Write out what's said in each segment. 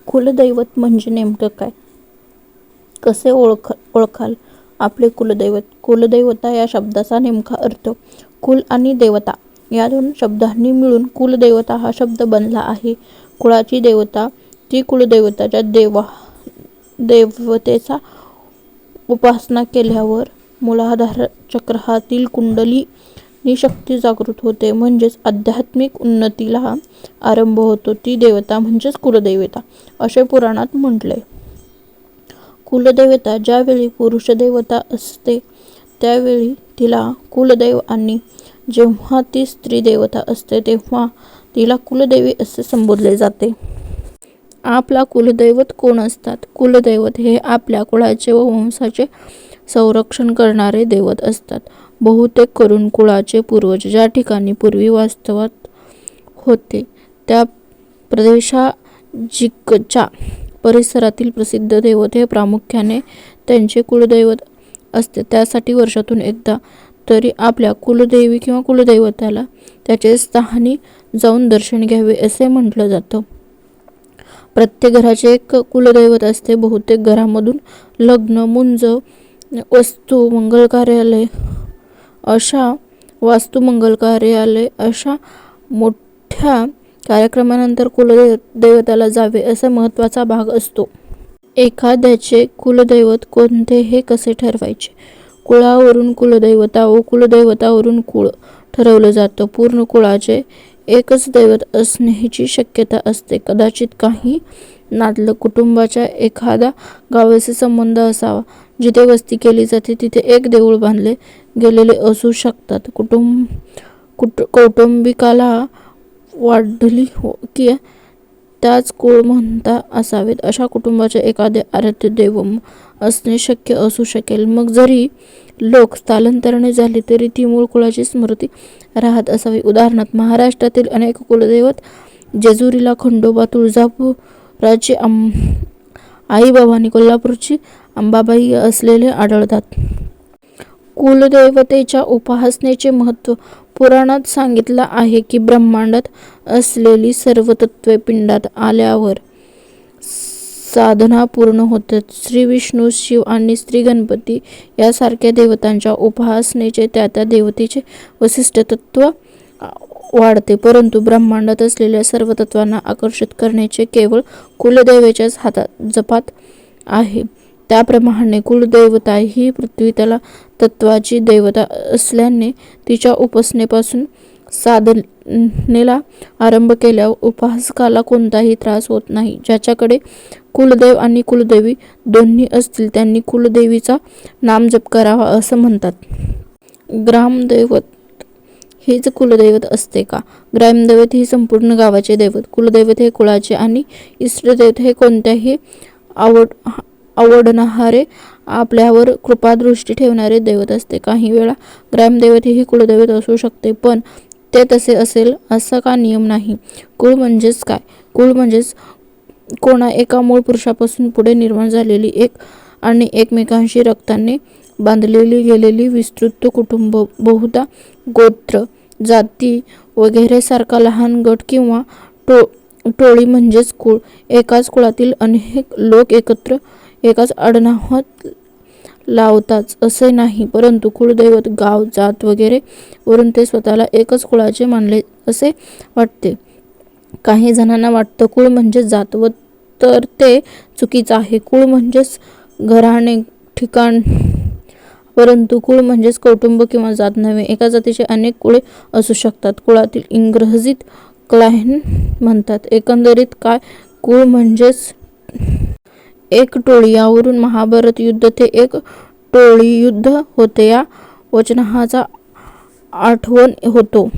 कुलदैवत म्हणजे नेमकं काय? कसे ओळखाल आपले कुलदैवत? कुलदैवता या शब्दाचा नेमका अर्थ कुल आणि देवता या दोन शब्दांनी मिळून कुलदेवता हा शब्द बनला आहे. कुळाची देवता ती कुलदेवताच्या देवतेचा उपासना केल्यावर मूलाधार चक्रातील कुंडलिनी शक्ती जागृत होते, म्हणजेच आध्यात्मिक उन्नतीला आरंभ होतो. ती देवता म्हणजेच कुलदेवता असे पुराणात म्हटले. कुलदेवता ज्यावेळी पुरुष देवता असते त्यावेळी तिला कुलदेव आणि जेव्हा ती स्त्री देवता असते तेव्हा तिला कुलदेवी असे संबोधले जाते. आपला कुलदैवत कोण असतात? कुलदैवत हे आपल्या कुळाचे व वंशाचे संरक्षण करणारे दैवत असतात. बहुतेक करून कुळाचे पूर्वज ज्या ठिकाणी पूर्वी वास्तवात होते त्या प्रदेशाजिकच्या परिसरातील प्रसिद्ध दैवत हे प्रामुख्याने त्यांचे कुलदैवत असते. त्यासाठी वर्षातून एकदा तरी आपल्या कुलदेवी किंवा कुलदैवताला त्याचे स्थानी जाऊन दर्शन घ्यावे असे म्हटलं जातं. प्रत्येक घराचे एक कुलदैवत असते. बहुतेक घरामधून लग्न, मुंज, वास्तुमंगल कार्यालय अशा मोठ्या कार्यक्रमानंतर कुलदैवताला जावे असा महत्त्वाचा भाग असतो. एखाद्याचे कुलदैवत कोणते हे कसे ठरवायचे? कुळावरून कुलदैवता व कुलदैवतावरून कुळ ठरवलं जातं. पूर्ण कुळाचे एकच दैवत असण्याची शक्यता असते. कदाचित काही नातलग कुटुंबाचा एखादा गावाशी संबंध असावा. जिथे वस्ती केली जाते तिथे एक देऊळ बांधले गेलेले असू शकतात. कौटुंबिकाला वाढली की त्याच कुळ म्हणता असावेत अशा कुटुंबाचे एखादे आराध्य दैवत असणे शक्य असू शकेल. मग जरी लोक स्थलांतरणे झाली तरी ती मूळ कुळाची स्मृती राहत असावी. उदाहरणार्थ महाराष्ट्रातील अनेक कुलदैवत जेजुरीला खंडोबा, तुळजापुराची आई भवानी, कोल्हापूरची अंबाबाई असलेले आढळतात. कुलदेवतेच्या उपासनेचे महत्त्व पुराणात सांगितलं आहे की ब्रह्मांडात असलेली सर्व तत्त्वे पिंडात आल्यावर साधना पूर्ण होतात. श्री विष्णू, शिव आणि श्री गणपती यासारख्या देवतांच्या उपासनेचे त्या देवतेचे विशिष्ट तत्त्व वाढते. परंतु ब्रह्मांडात असलेल्या सर्व तत्त्वांना आकर्षित करण्याचे केवळ कुलदेवतेच्याच जपात आहे. त्याप्रमाणे कुलदेवता ही पृथ्वी तत्त्वाची देवता असल्याने तिच्या उपासनेपासून साधनेला आरंभ केल्यावर उपासकाला कोणताही त्रास होत नाही. ज्याच्याकडे कुलदेव आणि कुलदेवी दोन्ही असतील त्यांनी कुलदेवीचा नामजप करावा असं म्हणतात. ग्रामदैवत हेच कुलदैवत असते का? ग्रामदैवत ही संपूर्ण गावाचे दैवत. कुलदैवत हे कुळाचे आणि इष्टदैवत हे कोणत्याही आवडणारे, आपल्यावर कृपादृष्टी ठेवणारे दैवत असते. काही वेळा ग्रामदैवत ही कुलदैवत असू शकते, पण ते तसे असेल असा का नियम नाही. कुळ म्हणजेच काय? कुळ म्हणजेच कोणा एका मूळ पुरुषापासून पुढे निर्माण झालेली एक आणि एकमेकांशी रक्ताने बांधलेली गेलेली विस्तृत कुटुंब, बहुधा गोत्र, जाती वगैरे सारखा लहान गट किंवा टोळी म्हणजेच कुळ. एकाच कुळातील अनेक लोक एकत्र एकाच आडनावात लावतात असे नाही, परंतु कुलदैवत, गाव, जात वगैरे वरून ते स्वतःला एकच कुळाचे मानले असे वाटते. काही जणांना वाटतं कुळ म्हणजे जात, व तर ते चुकीचं आहे. कुळ म्हणजेच घराणे, ठिकाण, परंतु कुळ म्हणजेच कौटुंब किंवा जात नव्हे. एका जातीचे अनेक कुळे असू शकतात. कुळातील इंग्रजीत क्लॅन म्हणतात. एकंदरीत काय? कुळ म्हणजेच एक टोळी. यावरून महाभारत युद्ध ते एक टोळीयुद्ध होते या वचनाचा आठवण होतो.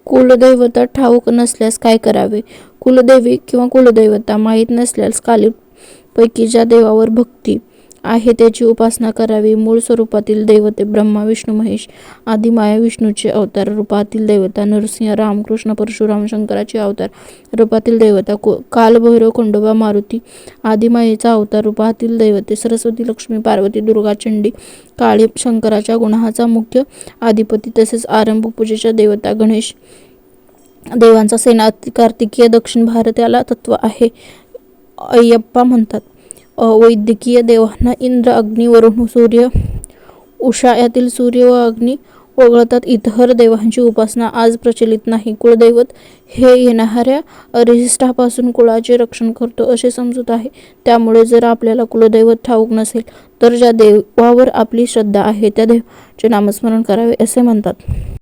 कुलदैवता ठाऊक नसल्यास काय करावे? कुलदेवी किंवा कुलदैवता माहीत नसल्यास खालीलपैकी ज्या देवावर भक्ती आहे त्याची उपासना करावी. मूळ स्वरूपातील दैवते ब्रह्मा, विष्णू, महेश आदी माया विष्णूचे अवतार रूपातील देवता नरसिंह, राम, कृष्ण, परशुराम, शंकराचे अवतार रूपातील देवता कालभैरव, खंडोबा, मारुती आदी मायेचा अवतार रूपातील दैवते सरस्वती, लक्ष्मी, पार्वती, दुर्गा, चंडी, काळी, शंकराच्या गुणांचा मुख्य अधिपती तसेच आरंभ पूजेच्या देवता गणेश देवांचा सेनापती कार्तिकेय. दक्षिण भारत याला तत्व आहे. अय्यप्पा म्हणतात. वैदिकीय देवांना इंद्र, अग्नी, वरुण, सूर्य, उषा यातील सूर्य व अग्नी वगळतात. इतर देवांची उपासना आज प्रचलित नाही. कुलदैवत हे येणाऱ्या अरिष्टापासून कुळाचे रक्षण करतो असे समजूत आहे. त्यामुळे जर आपल्याला कुलदैवत ठाऊक नसेल तर ज्या देवावर आपली श्रद्धा आहे त्या देवाचे नामस्मरण करावे असे म्हणतात.